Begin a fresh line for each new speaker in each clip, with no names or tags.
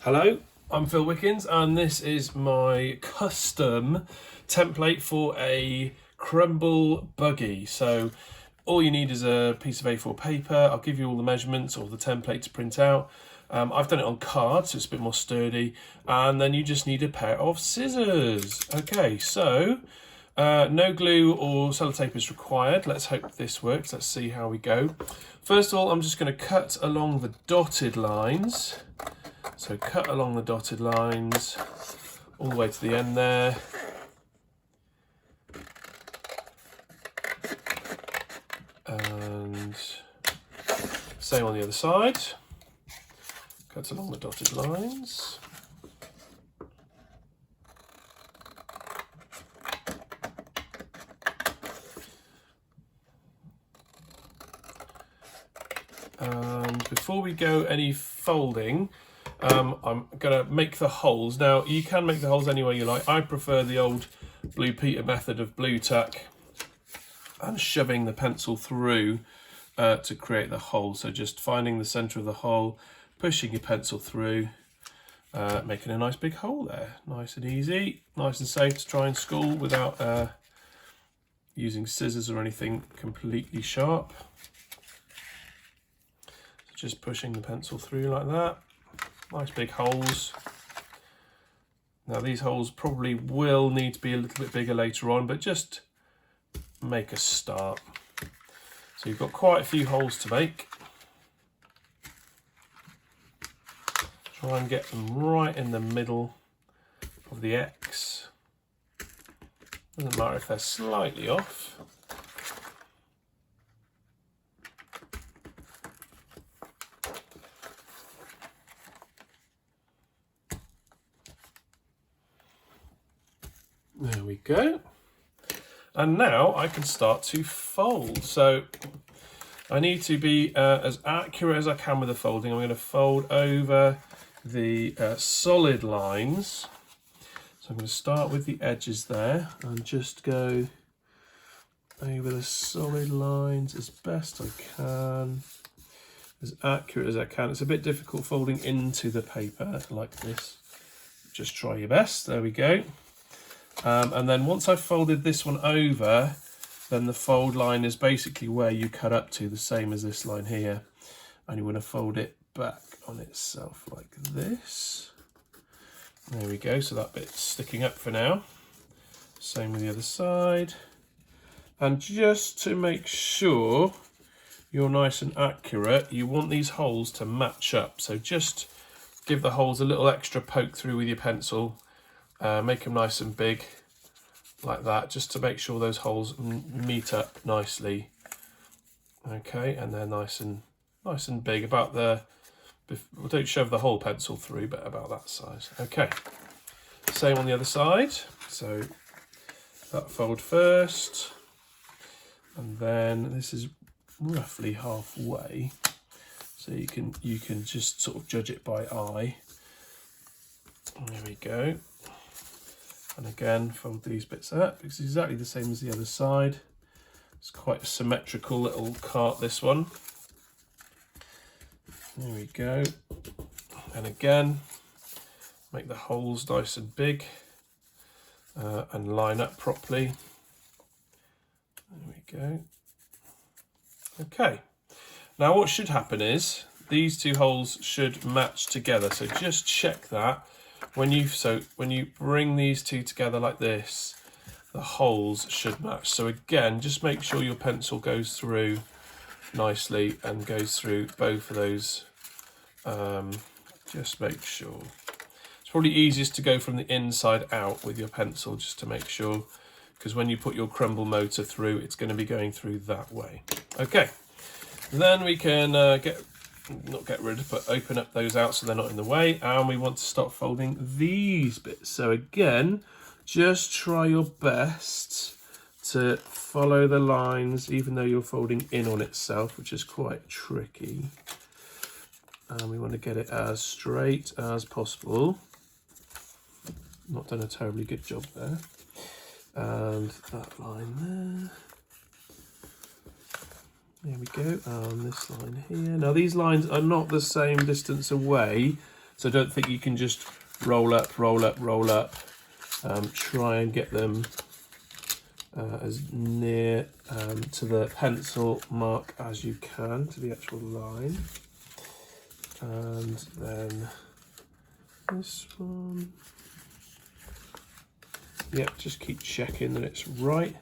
Hello, I'm Phil Wickens and this is my custom template for a crumble buggy. So all you need is a piece of A4 paper. I'll give you all the measurements or the template to print out. I've done it on card so it's a bit more sturdy, and then you just need a pair of scissors. Okay, so no glue or sellotape is required. Let's hope this works. Let's see how we go. First of all, I'm just going to cut along the dotted lines. So cut along the dotted lines all the way to the end there. And same on the other side. Cut along the dotted lines. And before we go any folding, I'm going to make the holes. Now, you can make the holes any way you like. I prefer the old Blue Peter method of blue tack and shoving the pencil through to create the hole. So just finding the centre of the hole, pushing your pencil through, making a nice big hole there. Nice and easy, nice and safe to try in school without using scissors or anything completely sharp. So just pushing the pencil through like that. Nice big holes. Now these holes probably will need to be a little bit bigger later on, but just make a start. So you've got quite a few holes to make. Try and get them right in the middle of the X. Doesn't matter if they're slightly off. There we go. And now I can start to fold. So I need to be as accurate as I can with the folding. I'm going to fold over the solid lines. So I'm going to start with the edges there and just go over the solid lines as best I can, as accurate as I can. It's a bit difficult folding into the paper like this. Just try your best. There we go. And then once I've folded this one over, then the fold line is basically where you cut up to, the same as this line here. And you want to fold it back on itself like this. There we go, so that bit's sticking up for now. Same with the other side. And just to make sure you're nice and accurate, you want these holes to match up. So just give the holes a little extra poke through with your pencil. Make them nice and big like that, just to make sure those holes meet up nicely. Okay, and they're nice and big, about the, well, don't shove the whole pencil through, but about that size. Okay, same on the other side. So that fold first, and then this is roughly halfway, so you can just sort of judge it by eye. There we go. And again, fold these bits up. It's exactly the same as the other side. It's quite a symmetrical little cart, this one. There we go. And again, make the holes nice and big and line up properly. There we go. Okay. Now what should happen is these two holes should match together. So just check that. When you bring these two together like this, the holes should match. So again, just make sure your pencil goes through nicely and goes through both of those. Just make sure. It's probably easiest to go from the inside out with your pencil, just to make sure, because when you put your crumble motor through, it's going to be going through that way. Okay, then we can not get rid of, but open up those out so they're not in the way, and we want to start folding these bits. So again, just try your best to follow the lines, even though you're folding in on itself, which is quite tricky. And we want to get it as straight as possible. Not done a terribly good job there. And that line there. There we go, this line here. Now these lines are not the same distance away, So I don't think you can just roll up, roll up, roll up. Try and get them as near to the pencil mark as you can, to the actual line. And then this one. Yep, just keep checking that it's right.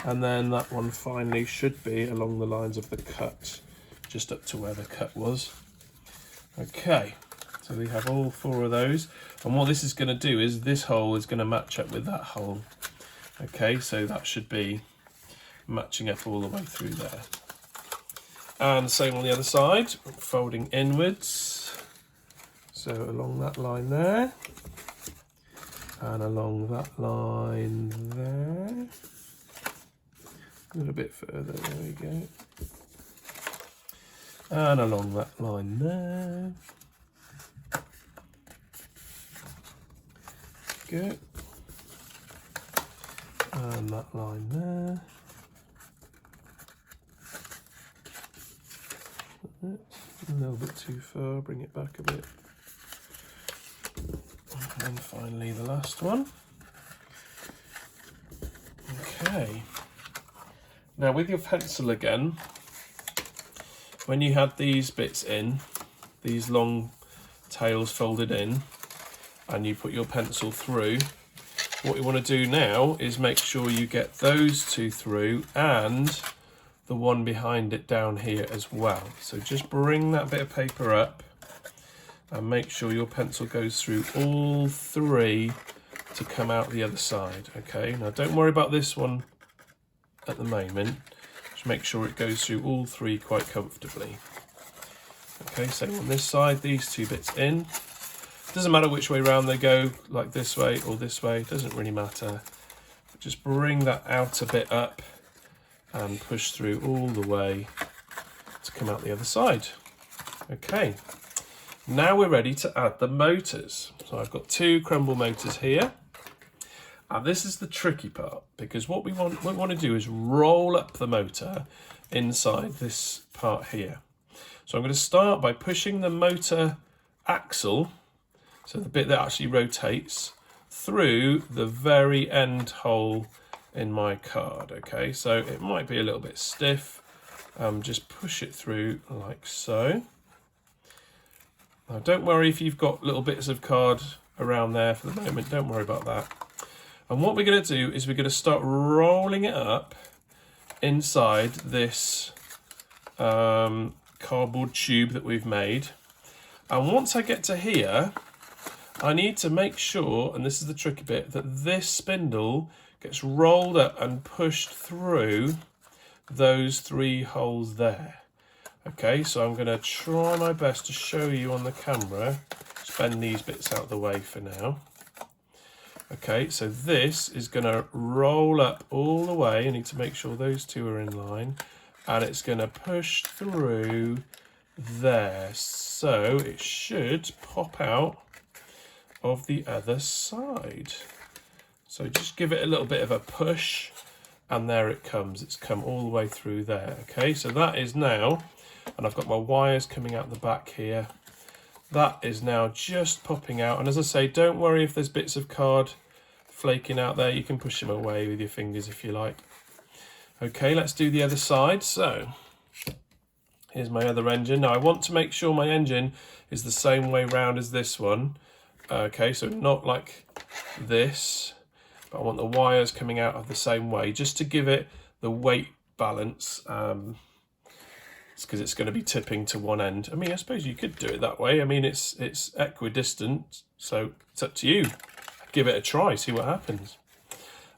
And then that one finally should be along the lines of the cut, just up to where the cut was. Okay, so we have all 4 of those. And what this is going to do is this hole is going to match up with that hole. Okay, so that should be matching up all the way through there. And same on the other side, folding inwards. So along that line there. And along that line there. A little bit further, there we go. And along that line there. Good. And that line there. A little bit too far, bring it back a bit. And then finally the last one. Okay. Now with your pencil again, when you had these bits in, these long tails folded in, and you put your pencil through, what you want to do now is make sure you get those 2 through and the one behind it down here as well. So just bring that bit of paper up and make sure your pencil goes through all 3 to come out the other side. Okay, now don't worry about this one at the moment, just make sure it goes through all 3 quite comfortably. Okay, same on this side, these 2 bits in. Doesn't matter which way round they go, like this way or this way, doesn't really matter. Just bring that outer bit up and push through all the way to come out the other side. Okay, now we're ready to add the motors. So I've got 2 crumble motors here. And this is the tricky part, because what we want to do is roll up the motor inside this part here. So I'm going to start by pushing the motor axle, so the bit that actually rotates, through the very end hole in my card. Okay, so it might be a little bit stiff. Just push it through like so. Now don't worry if you've got little bits of card around there for the moment, don't worry about that. And what we're going to do is we're going to start rolling it up inside this cardboard tube that we've made. And once I get to here, I need to make sure, and this is the tricky bit, that this spindle gets rolled up and pushed through those 3 holes there. Okay, so I'm going to try my best to show you on the camera. Just bend these bits out of the way for now. Okay, so this is going to roll up all the way. I need to make sure those 2 are in line. And it's going to push through there. So it should pop out of the other side. So just give it a little bit of a push. And there it comes. It's come all the way through there. Okay, so that is now, and I've got my wires coming out the back here. That is now just popping out. And as I say, don't worry if there's bits of card flaking out there. You can push them away with your fingers if you like. Okay, let's do the other side. So here's my other engine. Now I want to make sure my engine is the same way round as this one. Okay, so not like this, but I want the wires coming out of the same way, just to give it the weight balance. It's because it's going to be tipping to one end. I mean, I suppose you could do it that way. I mean, it's equidistant, so it's up to you. Give it a try, see what happens.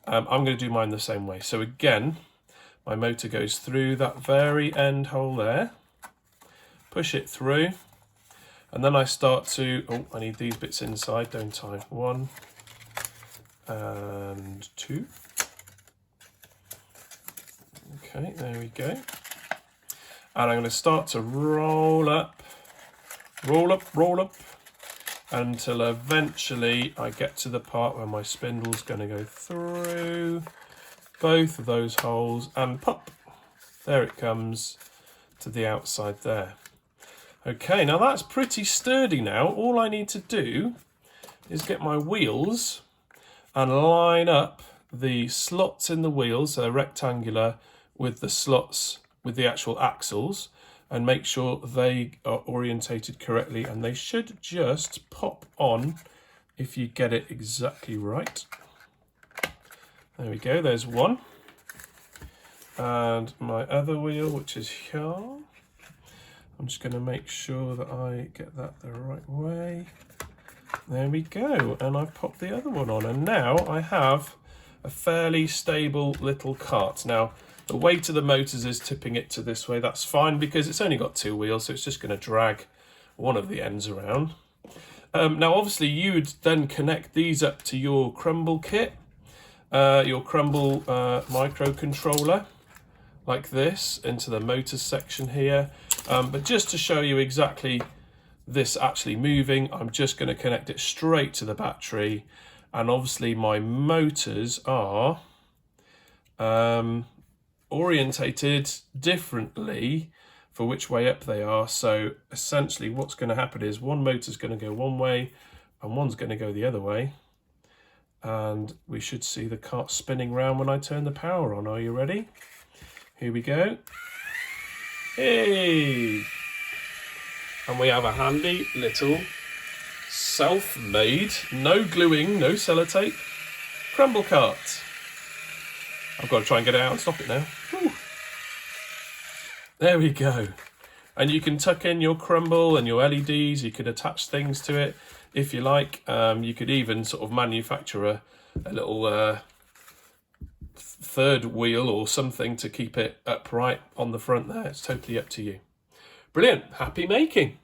I'm going to do mine the same way. So again, my motor goes through that very end hole there. Push it through. And then I start to, oh, I need these bits inside, don't I? 1 and 2. Okay, there we go. And I'm going to start to roll up, until eventually I get to the part where my spindle's going to go through both of those holes and pop. There it comes to the outside there. Okay, now that's pretty sturdy now. All I need to do is get my wheels and line up the slots in the wheels, so they're rectangular, with the slots with the actual axles, and make sure they are orientated correctly, and they should just pop on if you get it exactly right. There we go, there's one. And my other wheel, which is here, I'm just going to make sure that I get that the right way. There we go, and I've popped the other one on, and now I have a fairly stable little cart. Now, the weight of the motors is tipping it to this way. That's fine because it's only got 2 wheels, so it's just going to drag one of the ends around. Now, obviously, you would then connect these up to your Crumble kit, your Crumble microcontroller, like this, into the motors section here. But just to show you exactly this actually moving, I'm just going to connect it straight to the battery, and obviously my motors are orientated differently for which way up they are. So essentially what's going to happen is one motor's going to go one way and one's going to go the other way, and we should see the cart spinning round when I turn the power on. Are you ready? Here we go. Hey! And we have a handy little self-made, no gluing, no sellotape, Crumble Cart. I've got to try and get it out and stop it now. Whew. There we go. And you can tuck in your crumble and your LEDs. You could attach things to it if you like. You could even sort of manufacture a little third wheel or something to keep it upright on the front there. It's totally up to you. Brilliant, happy making.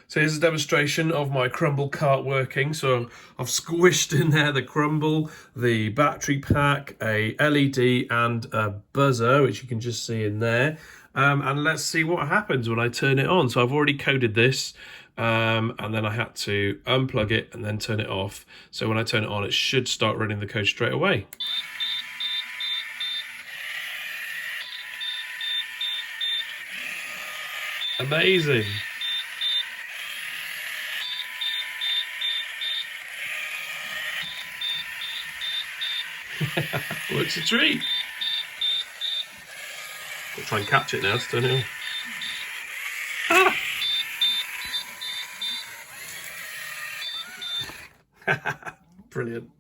So here's a demonstration of my Crumble Cart working. So I've squished in there the crumble, the battery pack, a LED and a buzzer, which you can just see in there. And let's see what happens when I turn it on. So I've already coded this, and then I had to unplug it and then turn it off. So when I turn it on, it should start running the code straight away. Amazing. Works a treat. I'll try and catch it now to turn it on. Ah! Brilliant.